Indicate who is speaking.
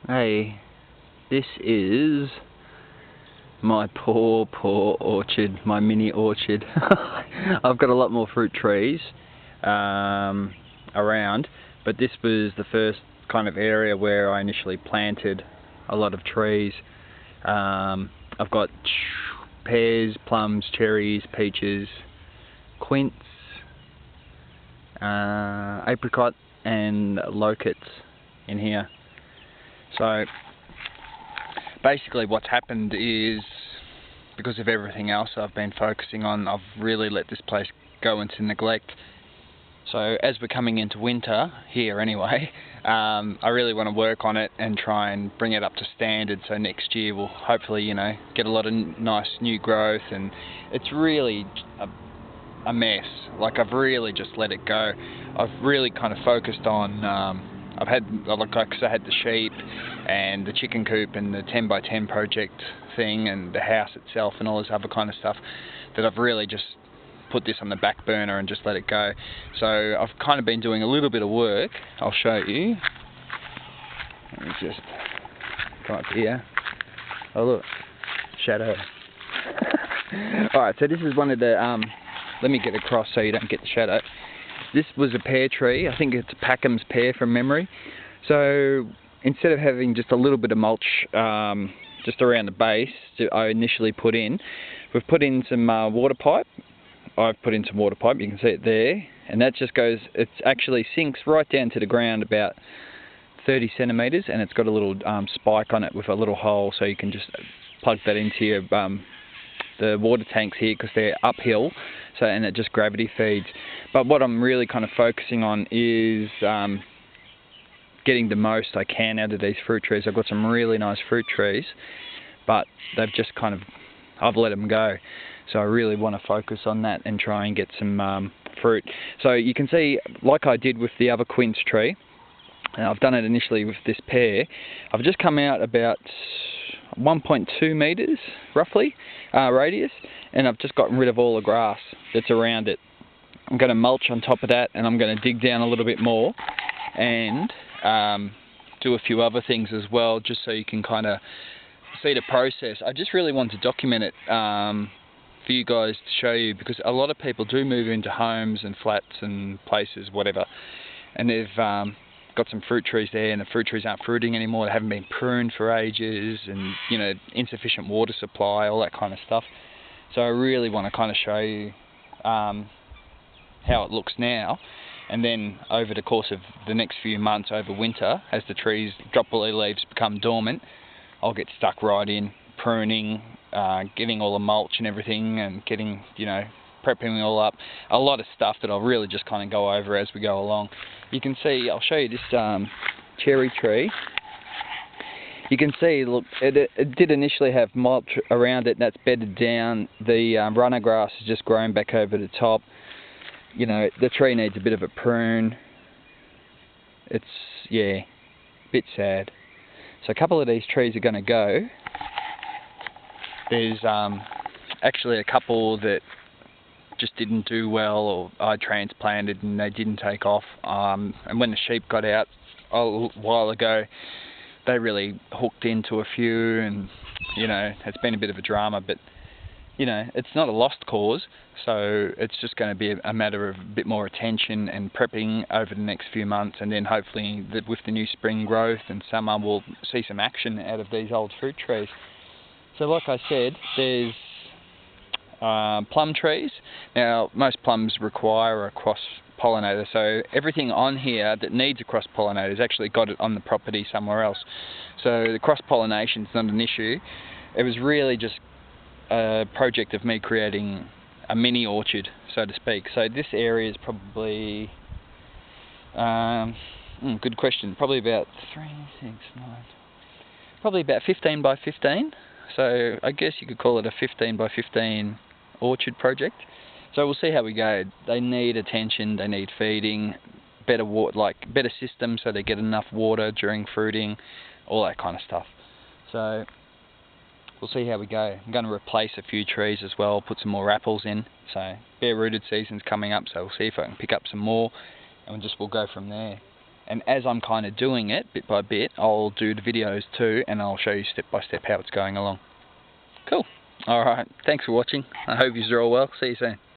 Speaker 1: Hey, this is my poor orchard, my mini orchard. I've got a lot more fruit trees around, but this was the first kind of area where I initially planted a lot of trees. I've got pears, plums, cherries, peaches, quince, apricot and locusts in here. So basically what's happened is, because of everything else I've been focusing on, I've really let this place go into neglect. So as we're coming into winter, here anyway, I really want to work on it and try and bring it up to standard, so next year we'll hopefully, get a lot of nice new growth. And it's really a mess. Like, I've really just let it go. I've really kind of focused on, I had the sheep and the chicken coop and the 10 by 10 project thing and the house itself and all this other kind of stuff, that I've really just put this on the back burner and just let it go. So I've kind of been doing a little bit of work. I'll show you. Let me just come up here. Oh look, shadow. Alright, so this is one of the, let me get across so you don't get the shadow. This was a pear tree. I think it's a Packham's pear from memory. So instead of having just a little bit of mulch just around the base that I initially put in, we've put in some water pipe. I've put in some water pipe, you can see it there, and that just goes, it actually sinks right down to the ground about 30 centimetres, and it's got a little spike on it with a little hole, so you can just plug that into your the water tanks here, because they're uphill, so, and it just gravity feeds. But what I'm really kind of focusing on is getting the most I can out of these fruit trees. I've got some really nice fruit trees, but they've just kind of, I've let them go. So I really want to focus on that and try and get some fruit. So you can see, like I did with the other quince tree, and I've done it initially with this pear, I've just come out about 1.2 metres roughly radius, and I've just gotten rid of all the grass that's around it. I'm going to mulch on top of that, and I'm going to dig down a little bit more and do a few other things as well, just so you can kind of see the process. I just really want to document it for you guys to show you, because a lot of people do move into homes and flats and places, whatever, and they've got some fruit trees there, and the fruit trees aren't fruiting anymore, they haven't been pruned for ages, and insufficient water supply, all that kind of stuff. So I really want to kind of show you how it looks now, and then over the course of the next few months, over winter, as the trees drop all their leaves, become dormant, I'll get stuck right in pruning, getting all the mulch and everything, and getting, prepping it all up. A lot of stuff that I'll really just kind of go over as we go along. You can see, I'll show you this cherry tree. You can see, look, it did initially have mulch around it, and that's bedded down. The runner grass has just grown back over the top. The tree needs a bit of a prune. It's, a bit sad. So a couple of these trees are going to go. There's actually a couple that just didn't do well, or I transplanted and they didn't take off. And when the sheep got out a while ago, they really hooked into a few, and it's been a bit of a drama, but it's not a lost cause, so it's just going to be a matter of a bit more attention and prepping over the next few months, and then hopefully with the new spring growth and summer, we'll see some action out of these old fruit trees. So like I said, there's plum trees. Now, most plums require a cross-pollinator, so everything on here that needs a cross-pollinator has actually got it on the property somewhere else. So the cross-pollination is not an issue. It was really just a project of me creating a mini orchard, so to speak. So this area is probably, good question, probably about 15 by 15. So I guess you could call it a 15 by 15 orchard project. So we'll see how we go. They need attention, they need feeding, better better system so they get enough water during fruiting, all that kind of stuff. So we'll see how we go. I'm going to replace a few trees as well, put some more apples in. So bare rooted season's coming up, so we'll see if I can pick up some more, and we'll go from there. And as I'm kind of doing it bit by bit, I'll do the videos too, and I'll show you step by step how it's going along. Cool. Alright, thanks for watching. I hope you're all well. See you soon.